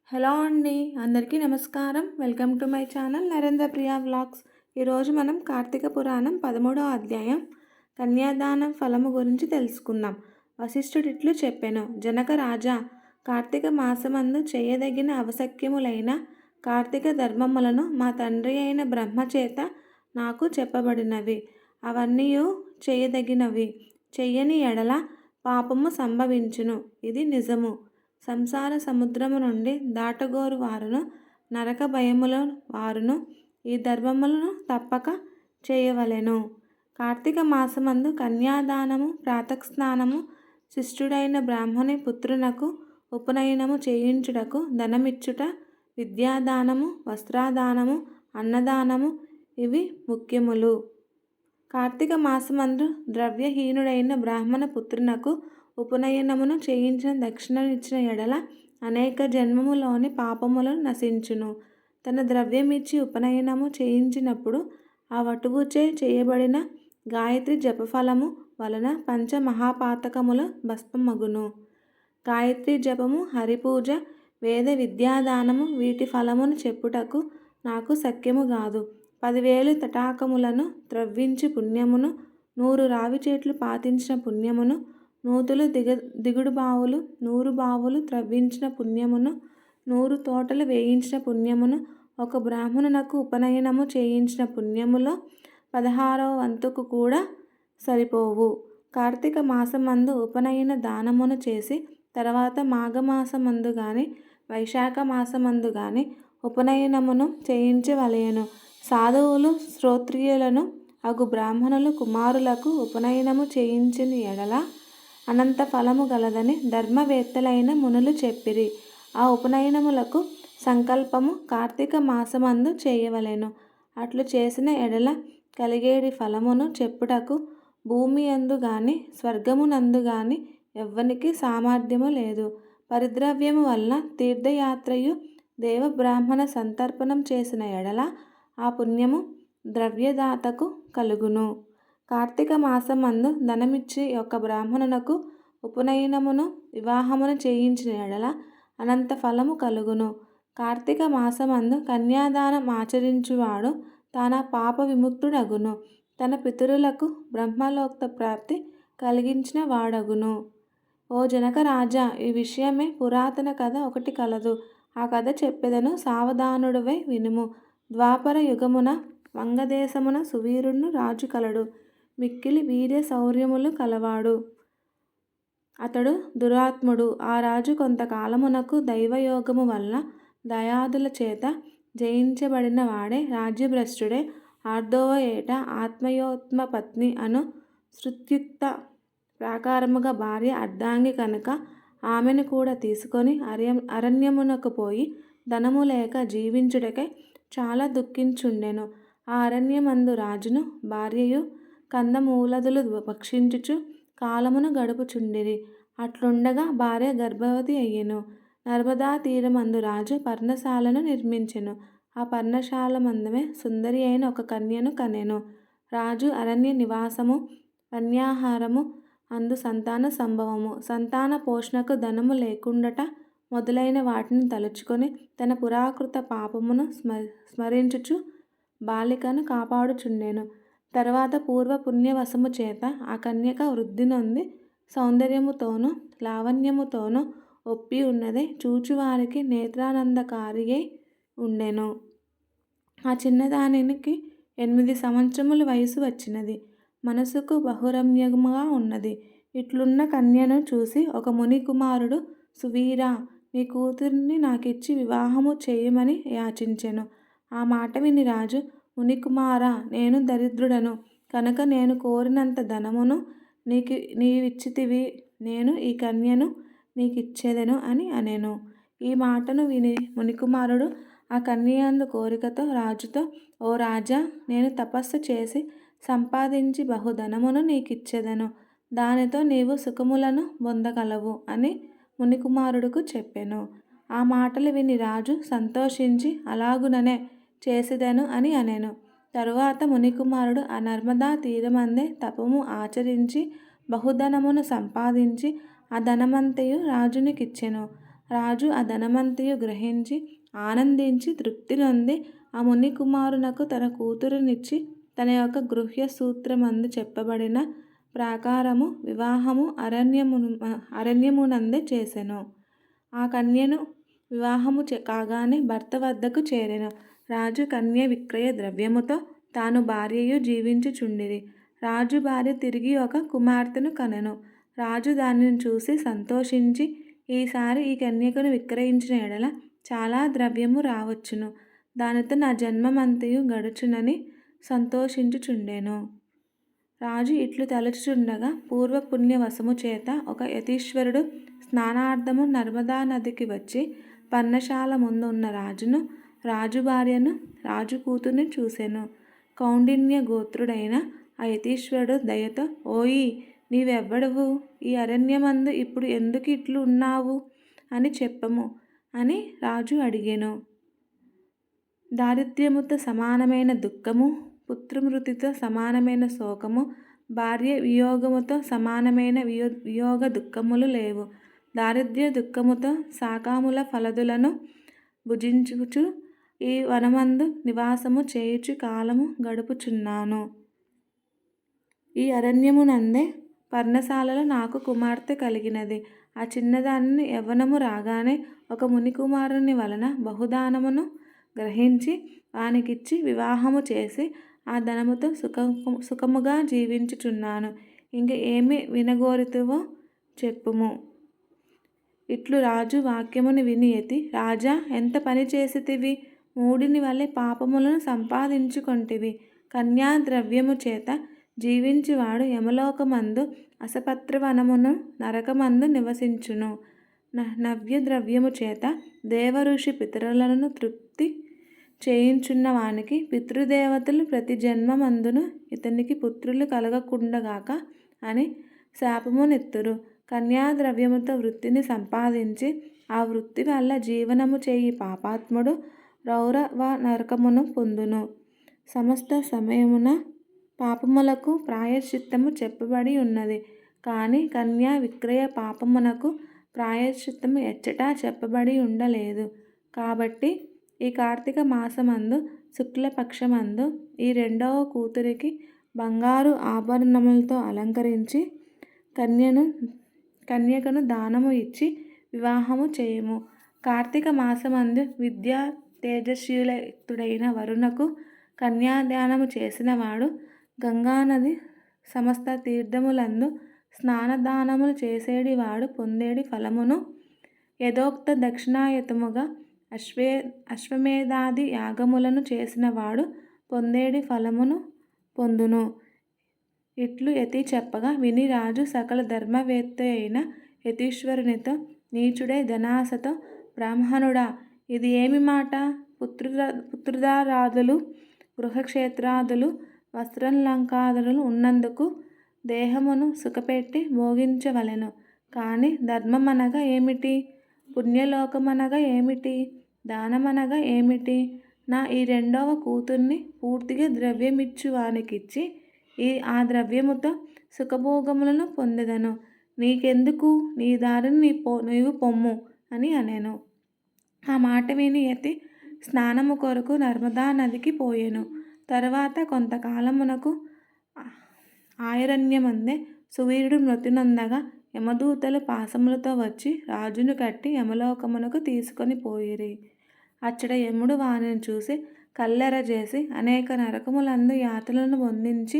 Hello అండి. అందరికీ నమస్కారం. Welcome to my channel Narendra Priya vlogs. ఈరోజు మనం కార్తీక పురాణం 13వ అధ్యాయం కన్యాదానం ఫలము గురించి తెలుసుకుందాం. వశిష్ఠుడిట్లు చెప్పెను. జనక రాజా, కార్తీక మాసమందు చేయదగిన అవశక్యములైన కార్తీక ధర్మములను మా తండ్రి అయిన బ్రహ్మచేత నాకు చెప్పబడినవి. అవన్నీయు చేయదగినవి. చెయ్యని ఎడల పాపము సంభవించును. ఇది నిజము. సంసార సముద్రము నుండి దాటగోరు వారును నరక భయముల వారును ఈ ధర్మములను తప్పక చేయవలెను. కార్తీక మాసమందు కన్యాదానము, ప్రాతస్నానము, శిష్టుడైన బ్రాహ్మణి పుత్రునకు ఉపనయనము చేయించుటకు ధనమిచ్చుట, విద్యాదానము, వస్త్రదానము, అన్నదానము ఇవి ముఖ్యములు. కార్తీక మాసమందు ద్రవ్యహీనుడైన బ్రాహ్మణ పుత్రునకు ఉపనయనమును చేయించిన దక్షిణనిచ్చిన ఎడల అనేక జన్మములోని పాపములను నశించును. తన ద్రవ్యమిచ్చి ఉపనయనము చేయించినప్పుడు ఆ వటువుచే చేయబడిన గాయత్రి జపఫలము వలన పంచమహాపాతకముల భస్మమగును. గాయత్రి జపము, హరిపూజ, వేద విద్యాదానము వీటి ఫలమును చెప్పుటకు నాకు శక్యము గాదు. 10,000 తటాకములను త్రవ్వించి పుణ్యమును, 100 రావి చెట్లు పాతించిన పుణ్యమును, 100 దిగుడు బావులు, 100 బావులు త్రవ్వించిన పుణ్యమును, 100 తోటలు వేయించిన పుణ్యమును, ఒక బ్రాహ్మణునకు ఉపనయనము చేయించిన పుణ్యములో 16వ వంతుకు కూడా సరిపోవు. కార్తీక మాసమందు ఉపనయన దానమును చేసి తర్వాత మాఘమాసమందు గాని వైశాఖ మాసమందు గాని ఉపనయనమును చేయించవలెను. సాధువులు శ్రోత్రియులను అగు బ్రాహ్మణులు కుమారులకు ఉపనయనము చేయించిన ఎడల అనంత ఫలము గలదని ధర్మవేత్తలైన మునులు చెప్పిరి. ఆ ఉపనయనములకు సంకల్పము కార్తీక మాసమందు చేయవలెను. అట్లు చేసిన ఎడల కలిగేడి ఫలమును చెప్పుటకు భూమి యందు గాని స్వర్గమునందు గాని ఎవ్వనికి సామర్థ్యము లేదు. పరిద్రవ్యము వలన తీర్థయాత్రయు దేవబ్రాహ్మణ సంతర్పణం చేసిన ఎడల ఆ పుణ్యము ద్రవ్యదాతకు కలుగును. కార్తీక మాసమందు ధనమిచ్చి ఒక బ్రాహ్మణునకు ఉపనయనమును వివాహమును చేయించిన ఎడల అనంత ఫలము కలుగును. కార్తీక మాసమందు కన్యాదానం ఆచరించువాడు తన పాప విముక్తుడగును. తన పితరులకు బ్రహ్మలోక్త ప్రాప్తి కలిగించిన వాడగును. ఓ జనక రాజా, ఈ విషయమే పురాతన కథ ఒకటి కలదు. ఆ కథ చెప్పెదను, సావధానుడవై వినుము. ద్వాపర యుగమున వంగదేశమున సువీరుడు రాజు కలడు. మిక్కిలి వీర్య శౌర్యములు కలవాడు. అతడు దురాత్ముడు. ఆ రాజు కొంతకాలమునకు దైవయోగము వలన దయాదుల చేత జయించబడిన వాడే రాజ్యభ్రష్టుడే. ఆర్దోవ ఏట ఆత్మయోత్మ పత్ని అను శృత్యుక్త ప్రాకారముగా భార్య అర్ధాంగి కనుక ఆమెను కూడా తీసుకొని అరణ్యమునకు పోయి ధనము లేక జీవించుటకై చాలా దుఃఖించుండెను. ఆ అరణ్యమందు రాజును భార్యయు కందమూలదులు భక్షించుచు కాలమును గడుపుచుండిరి. అట్లుండగా భార్య గర్భవతి అయ్యెను. నర్మదా తీరమందు రాజు పర్ణశాలను నిర్మించెను. ఆ పర్ణశాల మందమే సుందరి అయిన ఒక కన్యను కనెను. రాజు అరణ్య నివాసము, వన్యాహారము, అందు సంతాన సంభవము, సంతాన పోషణకు ధనము లేకుండట మొదలైన వాటిని తలుచుకొని తన పురాకృత పాపమును స్మరించుచు బాలికను కాపాడుచుండెను. తర్వాత పూర్వ పుణ్యవశము చేత ఆ కన్యక వృద్ధి నొంది సౌందర్యముతోనూ లావణ్యముతోనూ ఒప్పి ఉన్నదే చూచువారికి నేత్రానందకారియై ఉండెను. ఆ చిన్నదానికి 8 సంవత్సరముల వయసు వచ్చినది. మనసుకు బహురమ్యముగా ఉన్నది. ఇట్లున్న కన్యను చూసి ఒక ముని కుమారుడు, సువీరా, నీ కూతురిని నాకిచ్చి వివాహము చేయమని యాచించెను. ఆ మాట విని రాజు, మునికుమారా, నేను దరిద్రుడను కనుక నేను కోరినంత ధనమును నీవిచ్చితివి. నేను ఈ కన్యను నీకిచ్చేదను అని అనెను. ఈ మాటను విని మునికుమారుడు ఆ కన్యయందు కోరికతో రాజుతో, ఓ రాజా, నేను తపస్సు చేసి సంపాదించి బహుధనమును నీకిచ్చేదను. దానితో నీవు సుఖములను పొందగలవు అని మునికుమారుడుకు చెప్పెను. ఆ మాటలు విని రాజు సంతోషించి అలాగుననే చేసేదను అని అనెను. తరువాత మునికుమారుడు ఆ నర్మదా తీరమందే తపము ఆచరించి బహుధనమును సంపాదించి ఆ ధనమంతయు రాజునికిచ్చెను. రాజు ఆ ధనమంతయు గ్రహించి ఆనందించి తృప్తి నొంది ఆ ముని కుమారునకు తన కూతురునిచ్చి తన యొక్క గృహ్య సూత్రమందు చెప్పబడిన ప్రాకారము వివాహము అరణ్యమునందే చేసెను. ఆ కన్యను వివాహము కాగానే భర్త వద్దకు చేరెను. రాజు కన్య విక్రయ ద్రవ్యముతో తాను భార్యయు జీవించుచుండిరి. రాజు భార్య తిరిగి ఒక కుమార్తెను కనెను. రాజు దానిని చూసి సంతోషించి ఈసారి ఈ కన్యకను విక్రయించిన ఎడల చాలా ద్రవ్యము రావచ్చును, దానితో నా జన్మమంతయు గడుచునని సంతోషించుచుండెను. రాజు ఇట్లు తలచుచుండగా పూర్వపుణ్యవశము చేత ఒక యతీశ్వరుడు స్నానార్థము నర్మదా నదికి వచ్చి పర్ణశాల ముందు ఉన్న రాజును, రాజు భార్యను, రాజు కూతుర్ని చూసెను. కౌండిన్య గోత్రుడైన ఆ యతీశ్వరుడు దయతో, ఓయి నీవెవ్వడవు, ఈ అరణ్యమందు ఇప్పుడు ఎందుకు ఇట్లు ఉన్నావు అని చెప్పము అని రాజు అడిగెను. దారిద్ర్యముతో సమానమైన దుఃఖము, పుత్రమృతితో సమానమైన శోకము, భార్య వియోగముతో సమానమైన వియోగ దుఃఖములు లేవు. దారిద్ర్య దుఃఖముతో శాకాముల ఫలదులను భుజించుచు ఈ వనమందు నివాసము చేయుచు కాలము గడుపుచున్నాను. ఈ అరణ్యమునందే పర్ణశాలలో నాకు కుమార్తె కలిగినది. ఆ చిన్నదానిని యవ్వనము రాగానే ఒక మునికుమారుని వలన బహుదానమును గ్రహించి వానికిచ్చి వివాహము చేసి ఆ ధనముతో సుఖముగా జీవించుచున్నాను. ఇంక ఏమి వినగోరితివో చెప్పుము. ఇట్లు రాజు వాక్యమును విని యతి, రాజా ఎంత పని చేసితివి, మూడిని వలె పాపములను సంపాదించుకొంటివి. కన్యా ద్రవ్యము చేత జీవించువాడు యమలోకమందు అసపత్రవనమును నరకమందు నివసించును. నవ్య ద్రవ్యము చేత దేవఋషి పితరులను తృప్తి చేయించున్న వానికి పితృదేవతలు ప్రతి జన్మమందును ఇతనికి పుత్రులు కలగకుండగాక అని శాపమునెత్తురు. కన్యాద్రవ్యముతో వృత్తిని సంపాదించి ఆ వృత్తి వల్ల జీవనము చేయి పాపాత్ముడు రౌరవ నరకమును పొందును. సమస్త సమయమున పాపములకు ప్రాయశ్చిత్తము చెప్పబడి ఉన్నది, కానీ కన్యా విక్రయ పాపమునకు ప్రాయశ్చిత్తము ఎచ్చటా చెప్పబడి ఉండలేదు. కాబట్టి ఈ కార్తీక మాసమందు శుక్లపక్షమందు ఈ రెండవ కూతురికి బంగారు ఆభరణములతో అలంకరించి కన్యకను దానము ఇచ్చి వివాహము చేయుము. కార్తీక మాసమందు విద్యా తేజస్యులైన వరుణకు కన్యాదానము చేసినవాడు గంగానది సమస్త తీర్థములందు స్నానదానములు చేసేడివాడు పొందేడి ఫలమును యథోక్త దక్షిణాయతముగా అశ్వమేధాది యాగములను చేసినవాడు పొందేడి ఫలమును పొందును. ఇట్లు యతి చెప్పగా విని రాజు సకల ధర్మవేత్త అయిన యతీశ్వరునితో, నీచుడై ధనాసతో, బ్రాహ్మణుడా, ఇది ఏమి మాట? పుత్రుదారాదులు, గృహక్షేత్రాదులు, వస్త్రాలంకారాదులు ఉన్నందుకు దేహమును సుఖపెట్టి భోగించవలెను. కానీ ధర్మమనగా ఏమిటి? పుణ్యలోకమనగా ఏమిటి? దానమనగా ఏమిటి? నా ఈ రెండవ కూతుర్ని పూర్తిగా ద్రవ్యమిచ్చువానికిచ్చి ఆ ద్రవ్యముతో సుఖభోగములను పొందెదను. నీకెందుకు? నీ దారిని నీవు పొమ్ము అని అనెను. ఆ మాట విని యతి స్నానము కొరకు నర్మదా నదికి పోయెను. తరువాత కొంతకాలమునకు ఆయరణ్యమందే సువీరుడు మృతినొందగా యమదూతలు పాశములతో వచ్చి రాజును కట్టి యమలోకమునకు తీసుకొని పోయిరి. అచ్చట యముడు వానిని చూసి కల్లెరజేసి అనేక నరకములందు యాతనలను పొందించి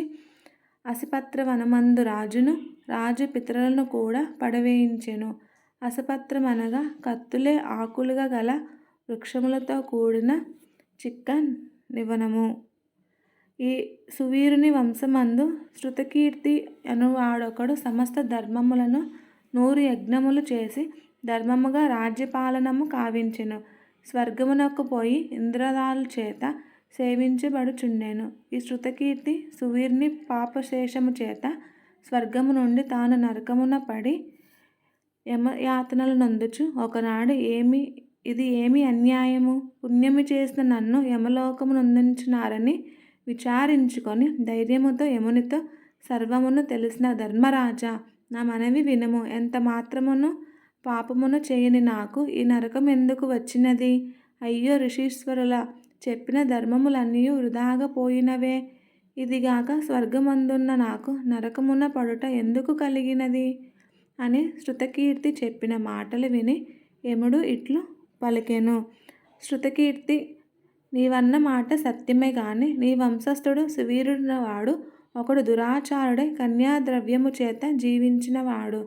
అసిపత్రవనమందు రాజును, రాజు పితరులను కూడా పడవేయించెను. అసపత్రమనగా కత్తులే ఆకులుగా గల వృక్షములతో కూడిన చిక్క నివనము. ఈ సువీరుని వంశమందు శృతకీర్తి అనువాడొకడు సమస్త ధర్మములను 100 యజ్ఞములు చేసి ధర్మముగా రాజ్యపాలనము కావించెను. స్వర్గమునకు పోయి ఇంద్రదాలు చేత సేవించబడుచుండెను. ఈ శృతకీర్తి సువీరుని పాపశేషము చేత స్వర్గము నుండి తాను నరకమున పడి యమయాతనలు నొందుచు ఒకనాడు ఇది ఏమి అన్యాయము, పుణ్యము చేసిన నన్ను యమలోకము నొందించినారని విచారించుకొని ధైర్యముతో యమునితో, సర్వమును తెలిసిన ధర్మరాజా, నా మనవి వినుము. ఎంత మాత్రమును పాపమును చేయని నాకు ఈ నరకం ఎందుకు వచ్చినది? అయ్యో ఋషీశ్వరుల చెప్పిన ధర్మములన్నీ వృధాగా పోయినవే. ఇదిగాక స్వర్గమందున్న నాకు నరకమున పడుట ఎందుకు కలిగినది? అని శృతకీర్తి చెప్పిన మాటలు విని యముడు ఇట్లు పలికెను. శృతకీర్తి, నీవన్న మాట సత్యమే గాని నీ వంశస్థుడు సువీరుడైనవాడు ఒకడు దురాచారుడై కన్యాద్రవ్యము చేత జీవించినవాడు.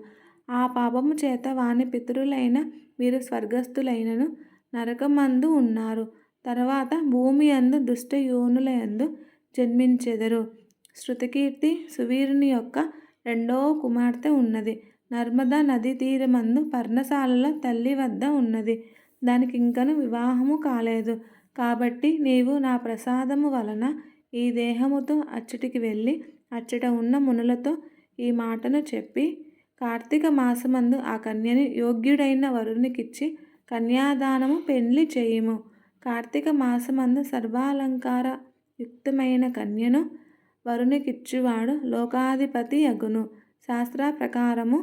ఆ పాపము చేత వాని పితరులైన వీరు స్వర్గస్థులైనను నరకమందు ఉన్నారు. తర్వాత భూమి యందు దుష్ట యోనులయందు జన్మించెదరు. శృతకీర్తి, సువీరుని యొక్క రెండవ కుమార్తె ఉన్నది. నర్మదా నదీ తీరమందు పర్ణశాలలో తల్లి వద్ద ఉన్నది. దానికి ఇంకను వివాహము కాలేదు. కాబట్టి నీవు నా ప్రసాదము వలన ఈ దేహముతో అచ్చటికి వెళ్ళి అచ్చట ఉన్న మునులతో ఈ మాటను చెప్పి కార్తీక మాసమందు ఆ కన్యని యోగ్యుడైన వరునికిచ్చి కన్యాదానము పెండ్లి చేయుము. కార్తీక మాసమందు సర్వాలంకార యుక్తమైన కన్యను వరునికిచ్చువాడు లోకాధిపతి యగును. శాస్త్ర ప్రకారము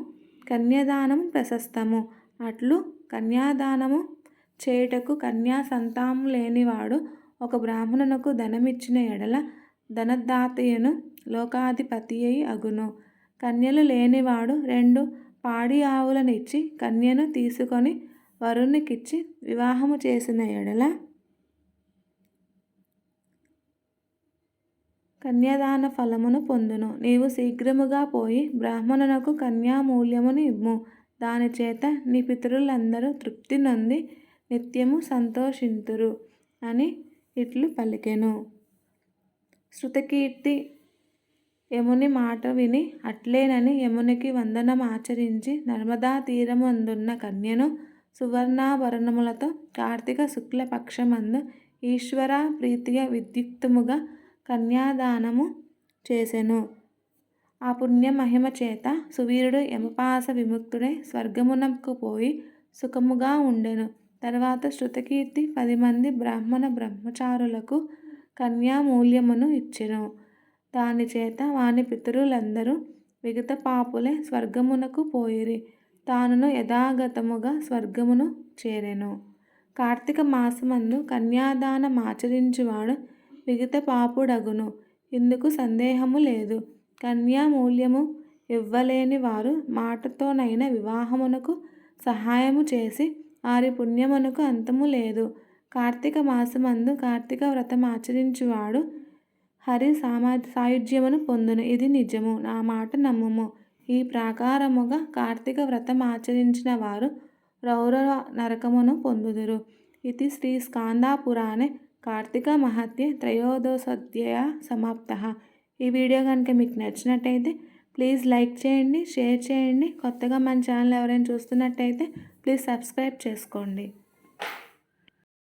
కన్యాదానము ప్రశస్తము. అట్లు కన్యాదానము చేయుటకు కన్యా సంతానము లేనివాడు ఒక బ్రాహ్మణునకు ధనమిచ్చిన ఎడల ధనదాతయును లోకాధిపతియై అగును. కన్యలు లేనివాడు 2 పాడి ఆవులనిచ్చి కన్యను తీసుకొని వరునికిచ్చి వివాహము చేసిన ఎడల కన్యాదాన ఫలమును పొందును. నీవు శీఘ్రముగా పోయి బ్రాహ్మణునకు కన్యామూల్యమును ఇమ్ము. దాని చేత నీ పితరులందరూ తృప్తి నొంది నిత్యము సంతోషింతురు అని ఇట్లు పలికెను. శృతకీర్తి యముని మాట విని అట్లేనని యమునికి వందనమాచరించి నర్మదా తీరమందున్న కన్యను సువర్ణాభరణములతో కార్తీక శుక్లపక్షమందు ఈశ్వర ప్రీతిగా విద్యుక్తముగా కన్యాదానము చేసెను. ఆ పుణ్య మహిమ చేత సువీరుడు యమపాస విముక్తుడై స్వర్గమునకు పోయి సుఖముగా ఉండెను. తర్వాత శృతకీర్తి 10 మంది బ్రాహ్మణ బ్రహ్మచారులకు కన్యామూల్యమును ఇచ్చెను. దాని చేత వాని పితరులందరూ విగత పాపులే స్వర్గమునకు పోయిరి. తానును యథాగతముగా స్వర్గమును చేరెను. కార్తీక మాసమందు కన్యాదానమాచరించువాడు విగత పాపుడగును. ఇందుకు సందేహము లేదు. కన్యామూల్యము ఇవ్వలేని వారు మాటతోనైన వివాహమునకు సహాయము చేసి వారి పుణ్యమునకు అంతము లేదు. కార్తీక మాసమందు కార్తీక వ్రతమాచరించువాడు హరి సాయుధ్యమును పొందును. ఇది నిజము. నా మాట నమ్ముము. ఈ ప్రాకారముగా కార్తీక వ్రతం ఆచరించిన వారు రౌరవ నరకమును పొందుదురు. ఇది శ్రీ స్కాంద పురాణే కార్తీక మహత్యే త్రయోదశోధ్యాయ సమాప్తః. ఈ వీడియో కనుక మీకు నచ్చినట్టయితే ప్లీజ్ లైక్ చేయండి, షేర్ చేయండి. కొత్తగా మన ఛానల్ ఎవరైనా చూస్తున్నట్టయితే ప్లీజ్ సబ్స్క్రైబ్ చేసుకోండి.